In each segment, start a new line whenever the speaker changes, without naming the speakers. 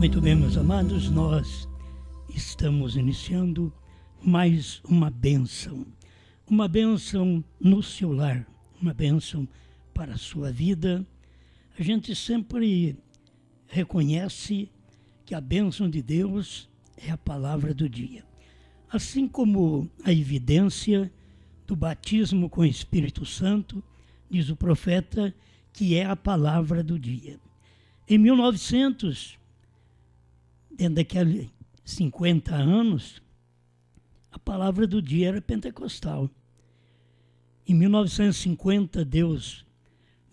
Muito bem, meus amados, nós estamos iniciando mais uma bênção no seu lar, uma bênção para a sua vida. A gente sempre reconhece que a bênção de Deus é a palavra do dia. Assim como a evidência do batismo com o Espírito Santo, diz o profeta, que é a palavra do dia. Em 1900, dentro daqueles 50 anos, a palavra do dia era pentecostal. Em 1950, Deus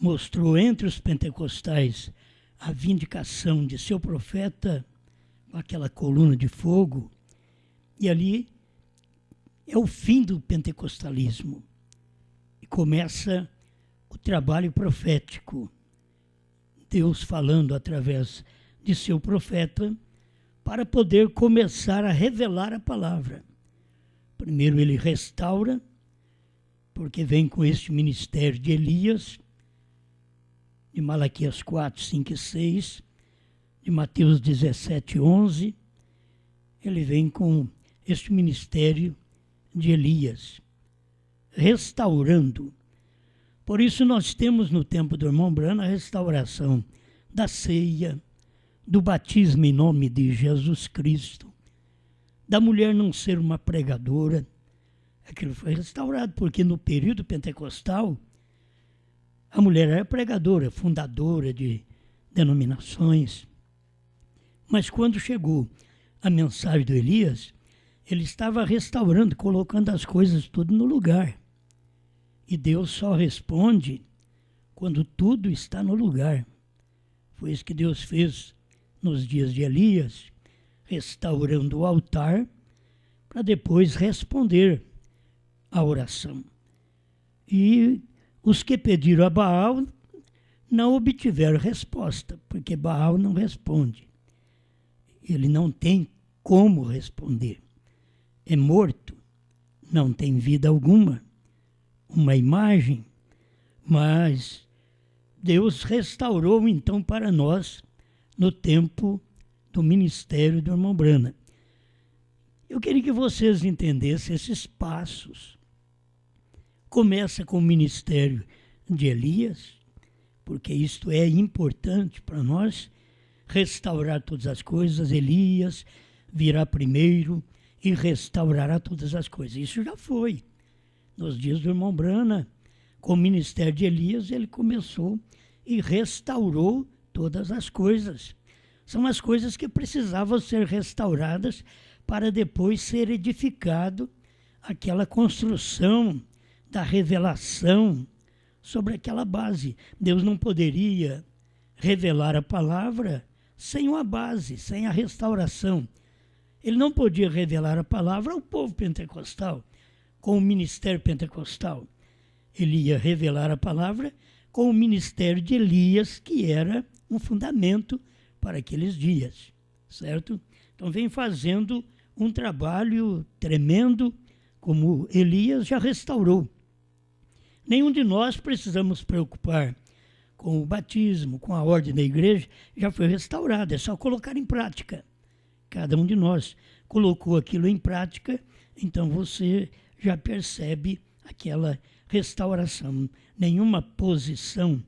mostrou entre os pentecostais a vindicação de seu profeta, com aquela coluna de fogo, e ali é o fim do pentecostalismo. E começa o trabalho profético. Deus falando através de seu profeta para poder começar a revelar a palavra. Primeiro ele restaura, porque vem com este ministério de Elias, de Malaquias 4, 5 e 6, de Mateus 17, 11, ele vem com este ministério de Elias, restaurando. Por isso nós temos no tempo do irmão Branham a restauração da ceia, do batismo em nome de Jesus Cristo, da mulher não ser uma pregadora. Aquilo foi restaurado, porque no período pentecostal, a mulher era pregadora, fundadora de denominações. Mas quando chegou a mensagem do Elias, ele estava restaurando, colocando as coisas tudo no lugar. E Deus só responde quando tudo está no lugar. Foi isso que Deus fez nos dias de Elias, restaurando o altar, para depois responder a oração. E os que pediram a Baal não obtiveram resposta, porque Baal não responde. Ele não tem como responder. É morto, não tem vida alguma, uma imagem, mas Deus restaurou então para nós no tempo do ministério do irmão Branham. Eu queria que vocês entendessem esses passos. Começa com o ministério de Elias, porque isto é importante para nós, restaurar todas as coisas. Elias virá primeiro e restaurará todas as coisas. Isso já foi. Nos dias do irmão Branham, com o ministério de Elias, ele começou e restaurou todas as coisas. São as coisas que precisavam ser restauradas para depois ser edificado aquela construção da revelação sobre aquela base. Deus não poderia revelar a palavra sem uma base, sem a restauração. Ele não podia revelar a palavra ao povo pentecostal, com o ministério pentecostal. Ele ia revelar a palavra com o ministério de Elias, que era um fundamento para aqueles dias, certo? Então vem fazendo um trabalho tremendo, como Elias já restaurou. Nenhum de nós precisamos preocupar com o batismo, com a ordem da igreja, já foi restaurado, é só colocar em prática. Cada um de nós colocou aquilo em prática, então você já percebe aquela restauração. Nenhuma posição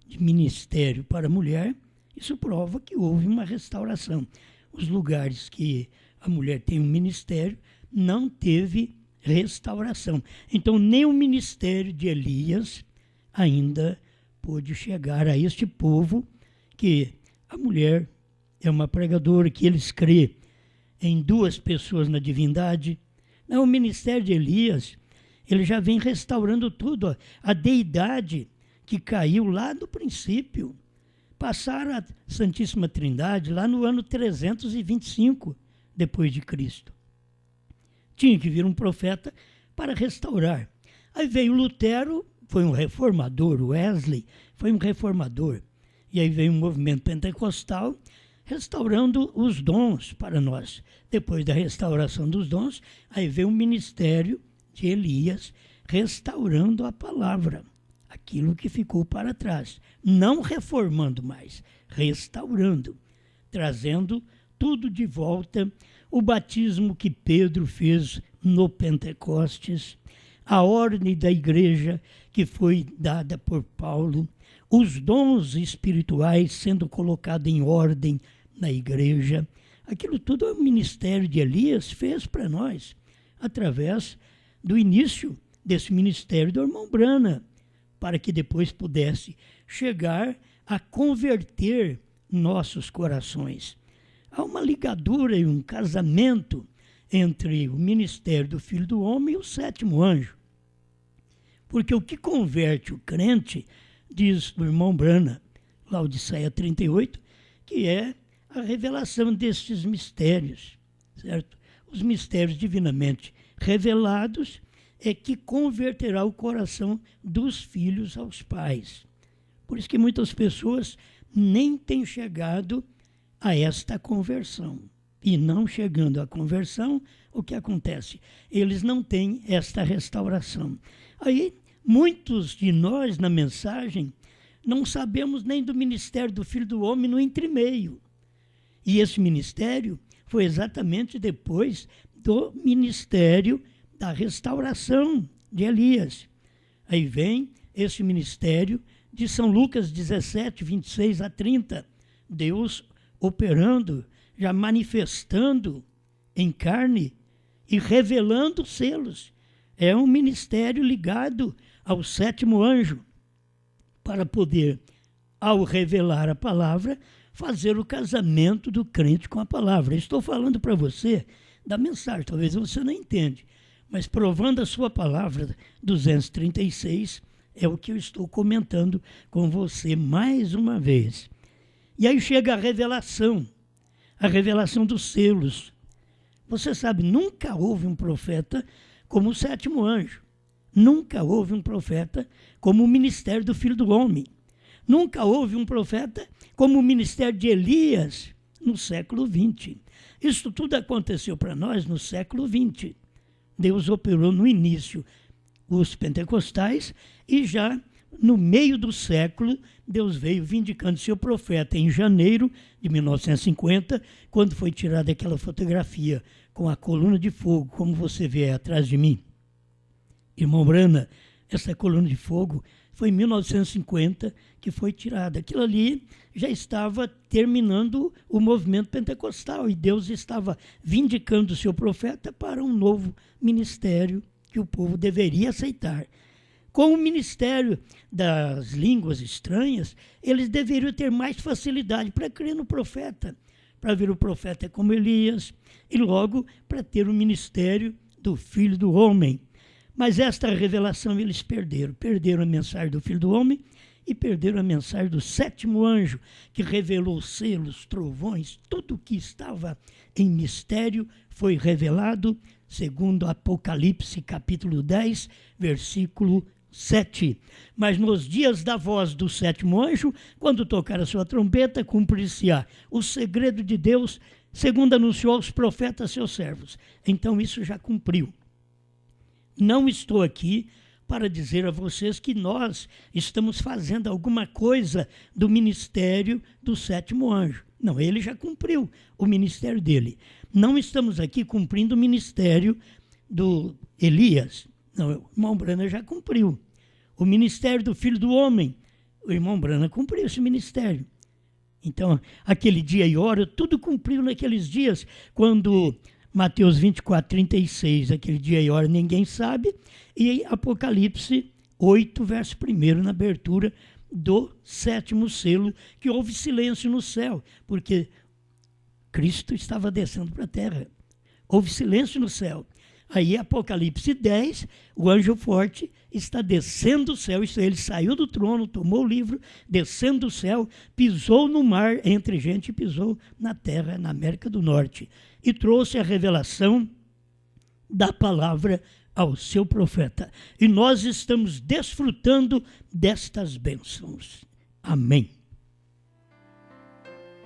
de ministério para a mulher, isso prova que houve uma restauração. Os lugares que a mulher tem um ministério, não teve restauração. Então, nem o ministério de Elias ainda pôde chegar a este povo, que a mulher é uma pregadora, que eles crêem em duas pessoas na divindade. Não, o ministério de Elias, ele já vem restaurando tudo. A deidade que caiu lá no princípio. Passaram a Santíssima Trindade lá no ano 325 depois de Cristo. Tinha que vir um profeta para restaurar. Aí veio Lutero, foi um reformador, Wesley foi um reformador. E aí veio um movimento pentecostal restaurando os dons para nós. Depois da restauração dos dons, aí veio o ministério de Elias restaurando a palavra, aquilo que ficou para trás. Não reformando mais, restaurando. trazendo tudo de volta, o batismo que Pedro fez no Pentecostes, a ordem da igreja que foi dada por Paulo, os dons espirituais sendo colocados em ordem na igreja. Aquilo tudo o ministério de Elias fez para nós, através do início desse ministério do irmão Branham, para que depois pudesse chegar a converter nossos corações. Há uma ligadura e um casamento entre o ministério do Filho do Homem e o sétimo anjo. Porque o que converte o crente, diz o irmão Branham, Laodiceia 38, que é a revelação destes mistérios, certo? Os mistérios divinamente revelados é que converterá o coração dos filhos aos pais. Por isso que muitas pessoas nem têm chegado a esta conversão. E não chegando à conversão, o que acontece? Eles não têm esta restauração. Aí, muitos de nós na mensagem não sabemos nem do ministério do Filho do Homem no entremeio. E esse ministério foi exatamente depois do ministério da restauração de Elias. Aí vem esse ministério de São Lucas 17, 26 a 30. Deus operando, já manifestando em carne e revelando selos. É um ministério ligado ao sétimo anjo, para poder, ao revelar a palavra, fazer o casamento do crente com a palavra. Eu estou falando para você da mensagem, talvez você não entende, mas provando a sua palavra, 236, é o que eu estou comentando com você mais uma vez. E aí chega a revelação dos selos. Você sabe, nunca houve um profeta como o sétimo anjo. Nunca houve um profeta como o ministério do Filho do Homem. Nunca houve um profeta como o ministério de Elias no século XX. Isso tudo aconteceu para nós no século XX. Deus operou no início os pentecostais e já no meio do século, Deus veio vindicando seu profeta em janeiro de 1950, quando foi tirada aquela fotografia com a coluna de fogo, como você vê atrás de mim. Irmão Branham, essa coluna de fogo foi em 1950 que foi tirada. Aquilo ali já estava terminando o movimento pentecostal e Deus estava vindicando o seu profeta para um novo ministério que o povo deveria aceitar. Com o ministério das línguas estranhas, eles deveriam ter mais facilidade para crer no profeta, para ver o profeta como Elias e logo para ter o ministério do Filho do Homem. Mas esta revelação eles perderam. Perderam a mensagem do Filho do Homem e perderam a mensagem do sétimo anjo, que revelou selos, trovões, tudo o que estava em mistério foi revelado, segundo Apocalipse, capítulo 10, versículo 7. Mas nos dias da voz do sétimo anjo, quando tocar a sua trombeta, cumprir-se-á o segredo de Deus, segundo anunciou aos profetas seus servos. Então isso já cumpriu. Não estou aqui para dizer a vocês que nós estamos fazendo alguma coisa do ministério do sétimo anjo. Não, ele já cumpriu o ministério dele. Não estamos aqui cumprindo o ministério do Elias. Não, o irmão Branham já cumpriu. O ministério do Filho do Homem, o irmão Branham cumpriu esse ministério. Então, aquele dia e hora, tudo cumpriu naqueles dias, quando Mateus 24, 36, aquele dia e hora ninguém sabe, e Apocalipse 8, verso 1, na abertura do sétimo selo, que houve silêncio no céu, porque Cristo estava descendo para a terra. Houve silêncio no céu. Aí, Apocalipse 10, o anjo forte está descendo do céu, isso é, ele saiu do trono, tomou o livro, descendo do céu, pisou no mar entre gente e pisou na terra, na América do Norte, e trouxe a revelação da palavra ao seu profeta. E nós estamos desfrutando destas bênçãos. Amém.